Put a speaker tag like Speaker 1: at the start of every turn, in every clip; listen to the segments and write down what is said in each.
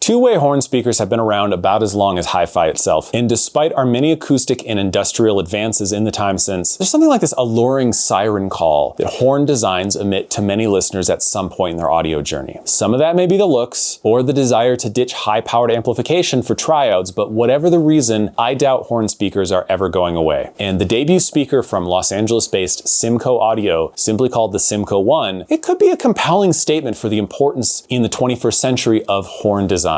Speaker 1: Two-way horn speakers have been around about as long as hi-fi itself, and despite our many acoustic and industrial advances in the time since, there's something like this alluring siren call that horn designs emit to many listeners at some point in their audio journey. Some of that may be the looks, or the desire to ditch high-powered amplification for triads, but whatever the reason, I doubt horn speakers are ever going away. And the debut speaker from Los Angeles-based Simco Audio, simply called the Simco One, it could be a compelling statement for the importance in the 21st century of horn design.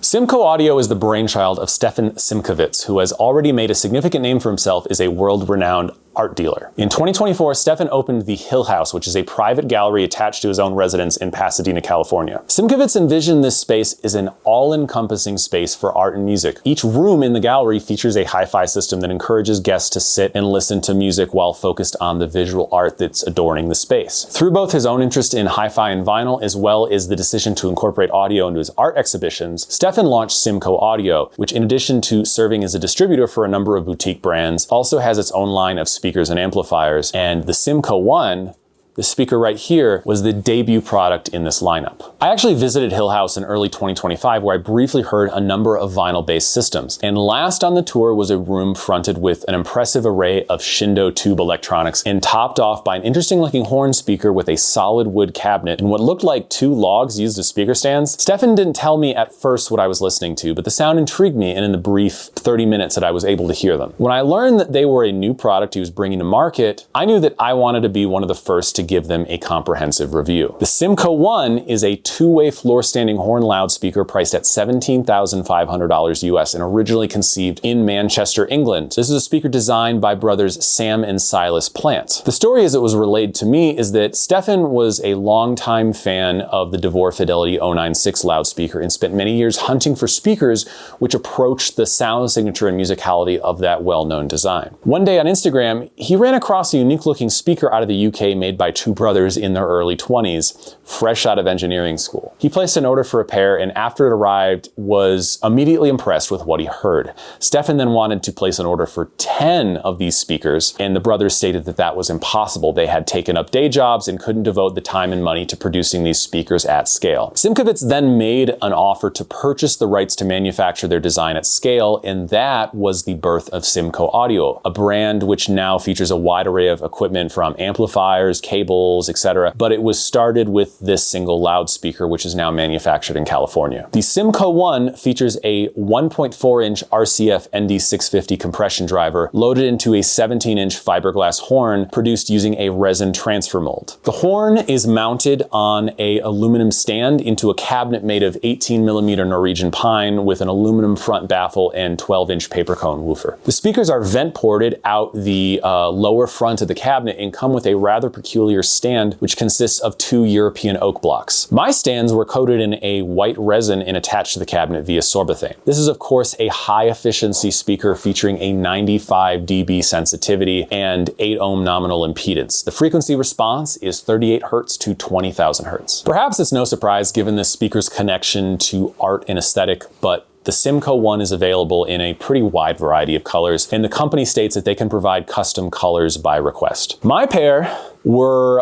Speaker 1: Simco Audio is the brainchild of Stefan Simkowitz, who has already made a significant name for himself as a world-renowned art dealer. In 2024, Stefan opened the Hill House, which is a private gallery attached to his own residence in Pasadena, California. Simkowitz envisioned this space as an all-encompassing space for art and music. Each room in the gallery features a hi-fi system that encourages guests to sit and listen to music while focused on the visual art that's adorning the space. Through both his own interest in hi-fi and vinyl, as well as the decision to incorporate audio into his art exhibitions, Stefan launched Simco Audio, which in addition to serving as a distributor for a number of boutique brands, also has its own line of speakers and amplifiers, and the Simco One, the speaker right here, was the debut product in this lineup. I actually visited Hill House in early 2025 where I briefly heard a number of vinyl-based systems. And last on the tour was a room fronted with an impressive array of Shindo tube electronics and topped off by an interesting-looking horn speaker with a solid wood cabinet and what looked like two logs used as speaker stands. Stefan didn't tell me at first what I was listening to, but the sound intrigued me, and in the brief 30 minutes that I was able to hear them. When I learned that they were a new product he was bringing to market, I knew that I wanted to be one of the first to give them a comprehensive review. The Simco One is a two-way floor-standing horn loudspeaker priced at $17,500 US and originally conceived in Manchester, England. This is a speaker designed by brothers Sam and Silas Plant. The story as it was relayed to me is that Stefan was a longtime fan of the DeVore Fidelity 096 loudspeaker and spent many years hunting for speakers which approached the sound signature and musicality of that well-known design. One day on Instagram, he ran across a unique-looking speaker out of the UK made by two brothers in their early 20s, fresh out of engineering school. He placed an order for a pair, and after it arrived, was immediately impressed with what he heard. Stefan then wanted to place an order for 10 of these speakers, and the brothers stated that that was impossible. They had taken up day jobs and couldn't devote the time and money to producing these speakers at scale. Simkowitz then made an offer to purchase the rights to manufacture their design at scale, and that was the birth of Simco Audio, a brand which now features a wide array of equipment from amplifiers, cables, etc. But it was started with this single loudspeaker, which is now manufactured in California. The Simco One features a 1.4-inch RCF ND650 compression driver loaded into a 17-inch fiberglass horn produced using a resin transfer mold. The horn is mounted on an aluminum stand into a cabinet made of 18mm Norwegian pine with an aluminum front baffle and 12-inch paper cone woofer. The speakers are vent ported out the lower front of the cabinet and come with a rather peculiar stand which consists of two European oak blocks. My stands were coated in a white resin and attached to the cabinet via sorbethane. This is of course a high efficiency speaker featuring a 95 dB sensitivity and 8 ohm nominal impedance. The frequency response is 38 Hz to 20,000 Hz. Perhaps it's no surprise given this speaker's connection to art and aesthetic, but the Simco One is available in a pretty wide variety of colors, and the company states that they can provide custom colors by request. My pair were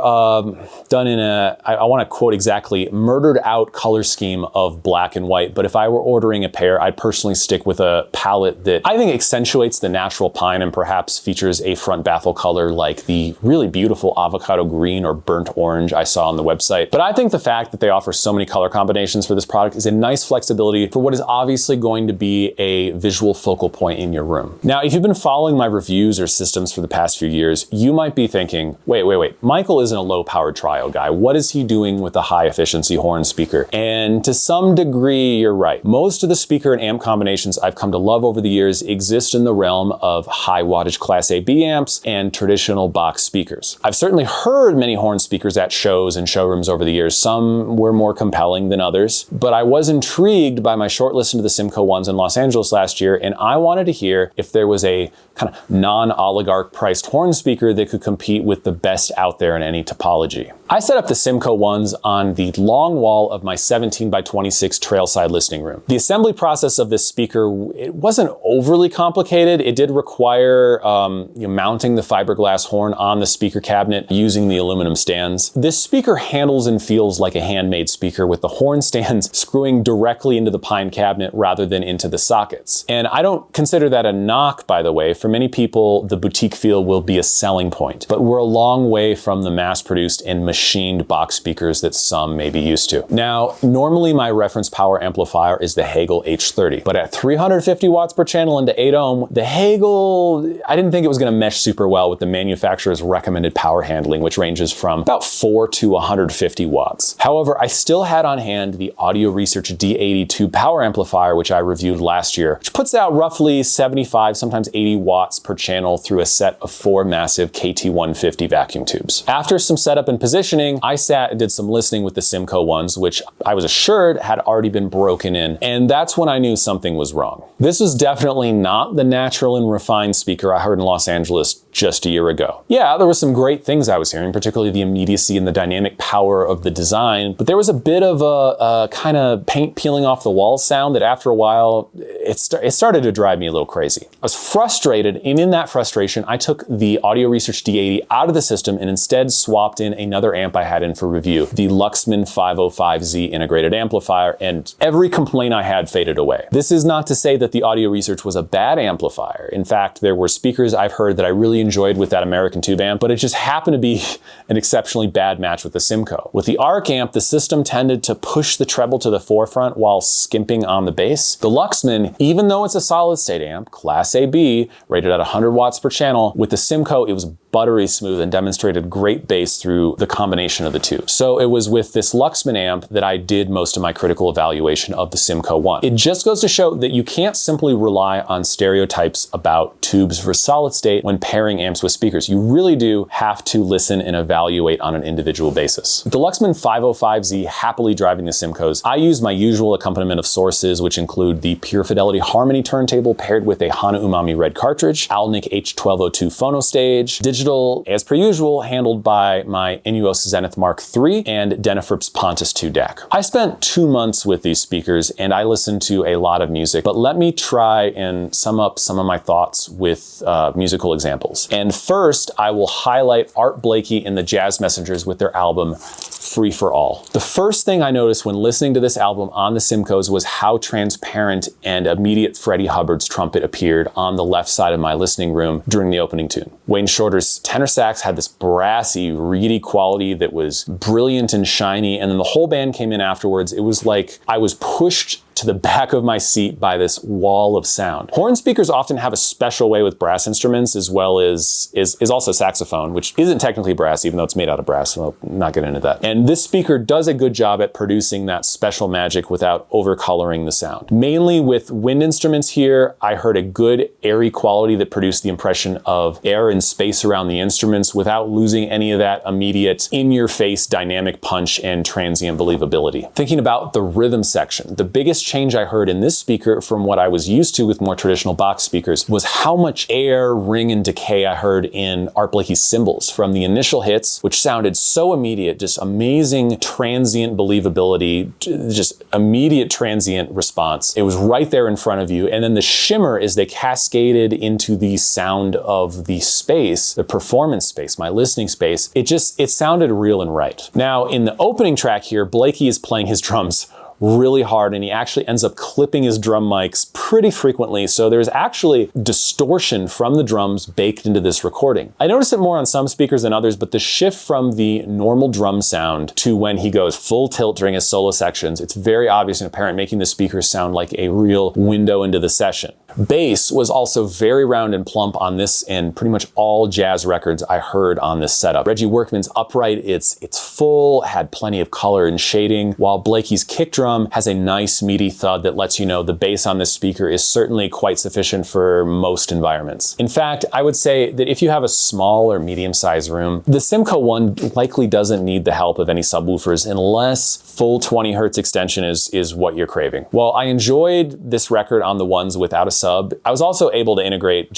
Speaker 1: done in a, I want to quote exactly, murdered out color scheme of black and white, but if I were ordering a pair, I'd personally stick with a palette that I think accentuates the natural pine and perhaps features a front baffle color like the really beautiful avocado green or burnt orange I saw on the website. But I think the fact that they offer so many color combinations for this product is a nice flexibility for what is obviously going to be a visual focal point in your room. Now, if you've been following my reviews or systems for the past few years, you might be thinking, wait, great. Michael isn't a low-powered trial guy. What is he doing with a high-efficiency horn speaker? And to some degree, you're right. Most of the speaker and amp combinations I've come to love over the years exist in the realm of high-wattage Class A/B amps and traditional box speakers. I've certainly heard many horn speakers at shows and showrooms over the years. Some were more compelling than others, but I was intrigued by my short listen to the Simco Ones in Los Angeles last year, and I wanted to hear if there was a kind of non-oligarch priced horn speaker that could compete with the best out there in any topology. I set up the Simco Ones on the long wall of my 17 by 26 trailside listening room. The assembly process of this speaker, it wasn't overly complicated. It did require mounting the fiberglass horn on the speaker cabinet using the aluminum stands. This speaker handles and feels like a handmade speaker, with the horn stands screwing directly into the pine cabinet rather than into the sockets. And I don't consider that a knock, by the way. For many people, the boutique feel will be a selling point, but we're a long way from the mass-produced and machined box speakers that some may be used to. Now, normally my reference power amplifier is the Hagel H30, but at 350 watts per channel into 8 ohm, the Hagel, I didn't think it was gonna mesh super well with the manufacturer's recommended power handling, which ranges from about 4 to 150 watts. However, I still had on hand the Audio Research D82 power amplifier, which I reviewed last year, which puts out roughly 75, sometimes 80 watts per channel through a set of 4 massive KT150 vacuum tubes. After some setup and positioning, I sat and did some listening with the Simco Ones, which I was assured had already been broken in, and that's when I knew something was wrong. This was definitely not the natural and refined speaker I heard in Los Angeles just a year ago. Yeah, there were some great things I was hearing, particularly the immediacy and the dynamic power of the design, but there was a bit of a kind of paint peeling off the walls sound that after a while, it started to drive me a little crazy. I was frustrated, and in that frustration, I took the Audio Research D80 out of the system and instead swapped in another amp I had in for review, the Luxman 505Z integrated amplifier, and every complaint I had faded away. This is not to say that the Audio Research was a bad amplifier. In fact, there were speakers I've heard that I really enjoyed with that American tube amp, but it just happened to be an exceptionally bad match with the Simco. With the ARC amp, the system tended to push the treble to the forefront while skimping on the bass. The Luxman, even though it's a solid state amp, Class A/B, rated at 100 watts per channel, with the Simco, it was buttery smooth and demonstrated great bass through the combination of the two. So it was with this Luxman amp that I did most of my critical evaluation of the Simco One. It just goes to show that you can't simply rely on stereotypes about tubes versus solid state when pairing amps with speakers. You really do have to listen and evaluate on an individual basis. With the Luxman 505Z happily driving the Simcos, I use my usual accompaniment of sources, which include the Pure Fidelity Harmony turntable paired with a Hana Umami red cartridge, Alnic H1202 phono stage, digital, as per usual, handled by my Inuos Zenith Mark III and Denafrips Pontus 2 DAC. I spent 2 months with these speakers and I listened to a lot of music, but let me try and sum up some of my thoughts with musical examples. And first, I will highlight Art Blakey and the Jazz Messengers with their album Free for All. The first thing I noticed when listening to this album on the Simcos was how transparent and immediate Freddie Hubbard's trumpet appeared on the left side of my listening room during the opening tune. Wayne Shorter's tenor sax had this brassy, reedy quality that was brilliant and shiny, and then the whole band came in afterwards. It was like I was pushed to the back of my seat by this wall of sound. Horn speakers often have a special way with brass instruments, as well as is also saxophone, which isn't technically brass, even though it's made out of brass, so I'll not get into that. And this speaker does a good job at producing that special magic without overcoloring the sound. Mainly with wind instruments here, I heard a good airy quality that produced the impression of air and space around the instruments without losing any of that immediate in-your-face dynamic punch and transient believability. Thinking about the rhythm section, the biggest change I heard in this speaker from what I was used to with more traditional box speakers was how much air, ring, and decay I heard in Art Blakey's cymbals from the initial hits, which sounded so immediate, just amazing transient believability, just immediate transient response. It was right there in front of you. And then the shimmer as they cascaded into the sound of the space, the performance space, my listening space, it sounded real and right. Now, in the opening track here, Blakey is playing his drums really hard, and he actually ends up clipping his drum mics pretty frequently, so there's actually distortion from the drums baked into this recording. I noticed it more on some speakers than others, but the shift from the normal drum sound to when he goes full tilt during his solo sections, it's very obvious and apparent, making the speakers sound like a real window into the session. Bass was also very round and plump on this and pretty much all jazz records I heard on this setup. Reggie Workman's upright, it's full, had plenty of color and shading, while Blakey's kick drum has a nice meaty thud that lets you know the bass on this speaker is certainly quite sufficient for most environments. In fact, I would say that if you have a small or medium-sized room, the Simco One likely doesn't need the help of any subwoofers unless full 20 hertz extension is what you're craving. While I enjoyed this record on the ones without a sub, I was also able to integrate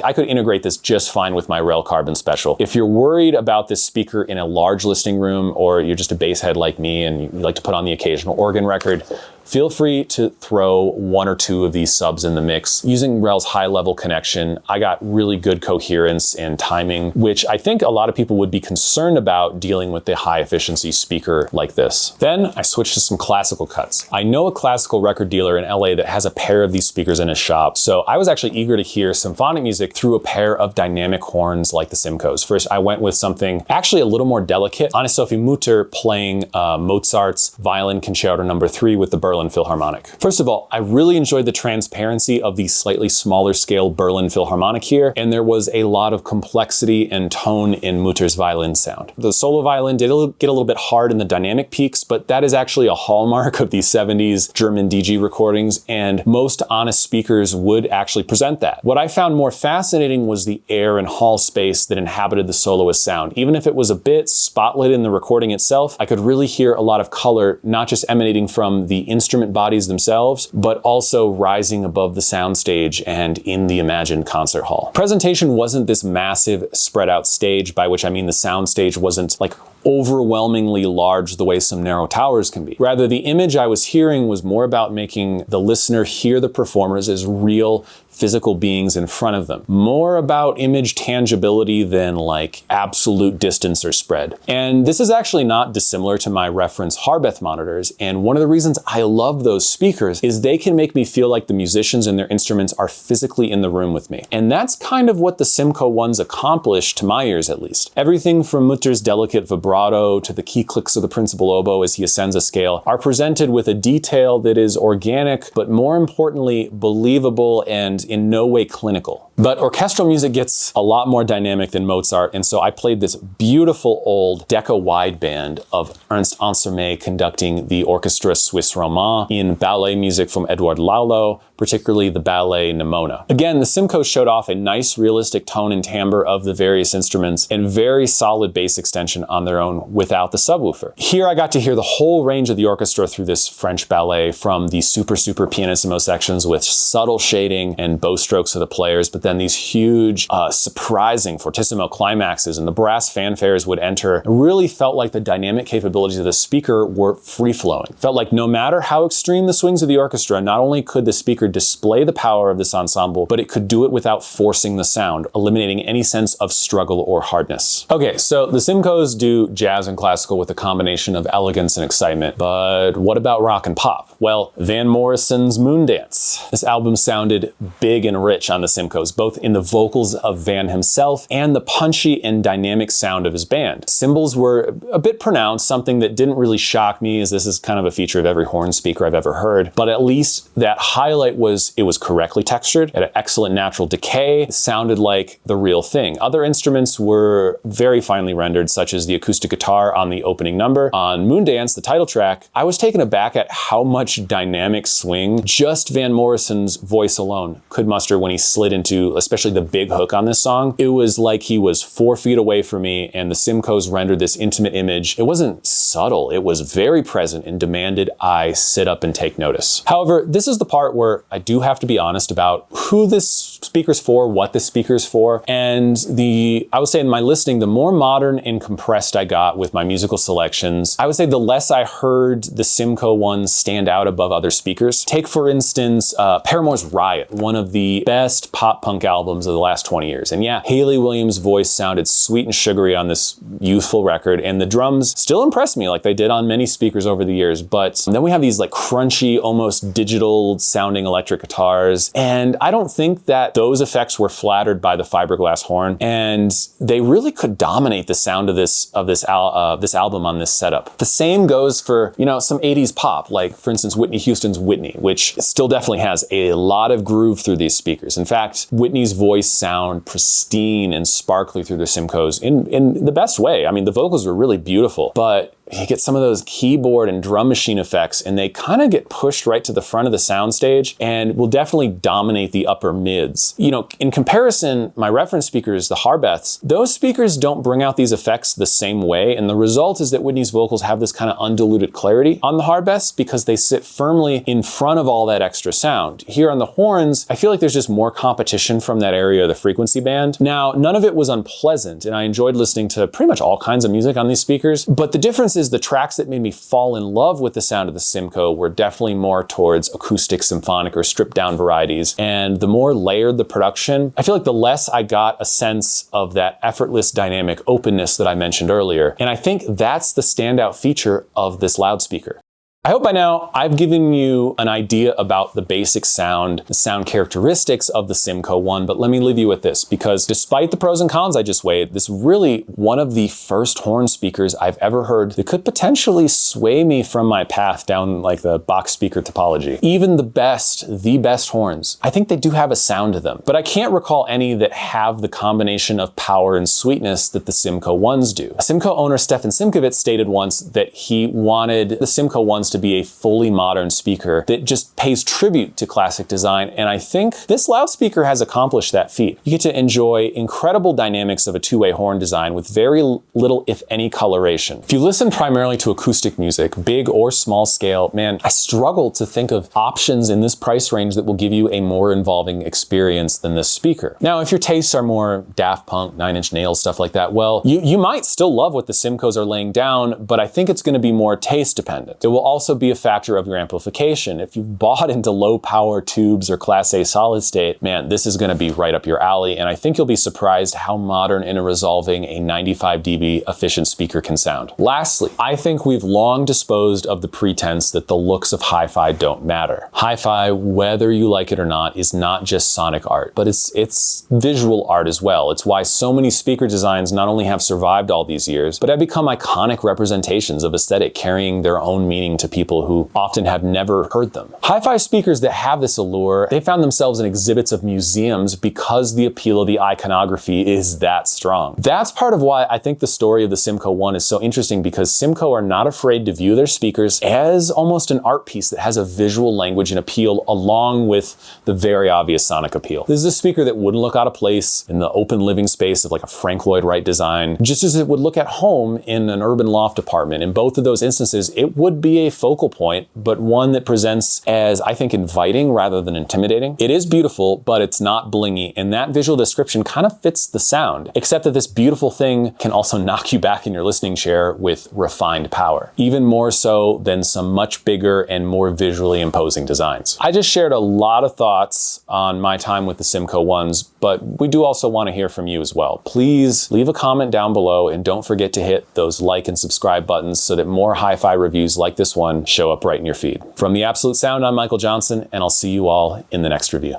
Speaker 1: I could integrate this just fine with my Rel Carbon Special. If you're worried about this speaker in a large listening room, or you're just a bass head like me and you like to put on the occasional organ record, feel free to throw one or two of these subs in the mix. Using Rel's high-level connection, I got really good coherence and timing, which I think a lot of people would be concerned about dealing with the high-efficiency speaker like this. Then I switched to some classical cuts. I know a classical record dealer in LA that has a pair of these speakers in his shop, so I was actually eager to hear symphonic music through a pair of dynamic horns like the Simco's. First, I went with something actually a little more delicate. Anne-Sophie Mutter playing Mozart's Violin Concerto No. 3 with the Berlin Philharmonic. First of all, I really enjoyed the transparency of the slightly smaller scale Berlin Philharmonic here, and there was a lot of complexity and tone in Mutter's violin sound. The solo violin did get a little bit hard in the dynamic peaks, but that is actually a hallmark of the 70s German DG recordings, and most honest speakers would actually present that. What I found more fascinating was the air and hall space that inhabited the soloist sound. Even if it was a bit spotlit in the recording itself, I could really hear a lot of color, not just emanating from the instrument bodies themselves, but also rising above the soundstage and in the imagined concert hall. Presentation wasn't this massive spread out stage, by which I mean the soundstage wasn't like overwhelmingly large the way some narrow towers can be. Rather, the image I was hearing was more about making the listener hear the performers as real physical beings in front of them. More about image tangibility than like absolute distance or spread. And this is actually not dissimilar to my reference Harbeth monitors, and one of the reasons I love those speakers is they can make me feel like the musicians and their instruments are physically in the room with me. And that's kind of what the Simco Ones accomplish, to my ears at least. Everything from Mutter's delicate vibrato to the key clicks of the principal oboe as he ascends a scale are presented with a detail that is organic, but more importantly, believable and in no way clinical. But orchestral music gets a lot more dynamic than Mozart, and so I played this beautiful old Decca wideband of Ernst Ansermet conducting the Orchestra Suisse Romand in ballet music from Edouard Lalo, particularly the ballet Nimona. Again, the Simco showed off a nice realistic tone and timbre of the various instruments and very solid bass extension on their own without the subwoofer. Here I got to hear the whole range of the orchestra through this French ballet, from the super pianissimo sections with subtle shading and bow strokes of the players, but then these huge, surprising fortissimo climaxes, and the brass fanfares would enter. It really felt like the dynamic capabilities of the speaker were free-flowing. Felt like no matter how extreme the swings of the orchestra, not only could the speaker display the power of this ensemble, but it could do it without forcing the sound, eliminating any sense of struggle or hardness. Okay, so the Simcos do jazz and classical with a combination of elegance and excitement, but what about rock and pop? Well, Van Morrison's Moondance. This album sounded big and rich on the Simcos, both in the vocals of Van himself and the punchy and dynamic sound of his band. Cymbals were a bit pronounced, something that didn't really shock me, as this is kind of a feature of every horn speaker I've ever heard, but at least that highlight was it was correctly textured, had an excellent natural decay, it sounded like the real thing. Other instruments were very finely rendered, such as the acoustic guitar on the opening number. On Moondance, the title track, I was taken aback at how much dynamic swing just Van Morrison's voice alone could muster when he slid into, especially the big hook on this song. It was like he was 4 feet away from me, and the Simcos rendered this intimate image. It wasn't subtle, it was very present and demanded I sit up and take notice. However, this is the part where I do have to be honest about who this speaker's for, what this speaker's for, and I would say in my listening, the more modern and compressed I got with my musical selections, I would say the less I heard the Simco ones stand out above other speakers. Take, for instance, Paramore's Riot, one of the best pop punk punk albums of the last 20 years. And yeah, Hayley Williams' voice sounded sweet and sugary on this youthful record, and the drums still impress me like they did on many speakers over the years. But then we have these like crunchy, almost digital sounding electric guitars, and I don't think that those effects were flattered by the fiberglass horn, and they really could dominate the sound of this album on this setup. The same goes for, you know, some 80s pop, like for instance Whitney Houston's Whitney, which still definitely has a lot of groove through these speakers. In fact, Whitney's voice sound pristine and sparkly through the Simcos in the best way. I mean, the vocals were really beautiful, but you get some of those keyboard and drum machine effects, and they kind of get pushed right to the front of the soundstage and will definitely dominate the upper mids. You know, in comparison, my reference speakers, the Harbeths, those speakers don't bring out these effects the same way, and the result is that Whitney's vocals have this kind of undiluted clarity on the Harbeths because they sit firmly in front of all that extra sound. Here on the horns, I feel like there's just more competition from that area of the frequency band. Now, none of it was unpleasant, and I enjoyed listening to pretty much all kinds of music on these speakers, but the difference is the tracks that made me fall in love with the sound of the Simco were definitely more towards acoustic, symphonic, or stripped down varieties. And the more layered the production, I feel like the less I got a sense of that effortless dynamic openness that I mentioned earlier. And I think that's the standout feature of this loudspeaker. I hope by now I've given you an idea about the basic sound, the sound characteristics of the Simco One, but let me leave you with this, because despite the pros and cons I just weighed, this is really one of the first horn speakers I've ever heard that could potentially sway me from my path down like the box speaker topology. Even the best horns, I think they do have a sound to them, but I can't recall any that have the combination of power and sweetness that the Simco Ones do. Simco owner Stefan Simkovits stated once that he wanted the Simco Ones to be a fully modern speaker that just pays tribute to classic design, and I think this loudspeaker has accomplished that feat. You get to enjoy incredible dynamics of a two-way horn design with very little, if any, coloration. If you listen primarily to acoustic music, big or small scale, man, I struggle to think of options in this price range that will give you a more involving experience than this speaker. Now, if your tastes are more Daft Punk, Nine Inch Nails, stuff like that, well, you might still love what the Simcos are laying down, but I think it's going to be more taste dependent. It will also be a factor of your amplification. If you've bought into low power tubes or Class A solid state, man, this is going to be right up your alley, and I think you'll be surprised how modern and resolving a 95 dB efficient speaker can sound. Lastly, I think we've long disposed of the pretense that the looks of hi-fi don't matter. Hi-fi, whether you like it or not, is not just sonic art, but it's visual art as well. It's why so many speaker designs not only have survived all these years, but have become iconic representations of aesthetic, carrying their own meaning to people who often have never heard them. Hi-fi speakers that have this allure, they found themselves in exhibits of museums because the appeal of the iconography is that strong. That's part of why I think the story of the Simco One is so interesting, because Simco are not afraid to view their speakers as almost an art piece that has a visual language and appeal along with the very obvious sonic appeal. This is a speaker that wouldn't look out of place in the open living space of like a Frank Lloyd Wright design, just as it would look at home in an urban loft apartment. In both of those instances, it would be a focal point, but one that presents as, I think, inviting rather than intimidating. It is beautiful, but it's not blingy, and that visual description kind of fits the sound, except that this beautiful thing can also knock you back in your listening chair with refined power, even more so than some much bigger and more visually imposing designs. I just shared a lot of thoughts on my time with the Simco Ones, but we do also want to hear from you as well. Please leave a comment down below, and don't forget to hit those like and subscribe buttons so that more hi-fi reviews like this one show up right in your feed. From The Absolute Sound, I'm Michael Johnson, and I'll see you all in the next review.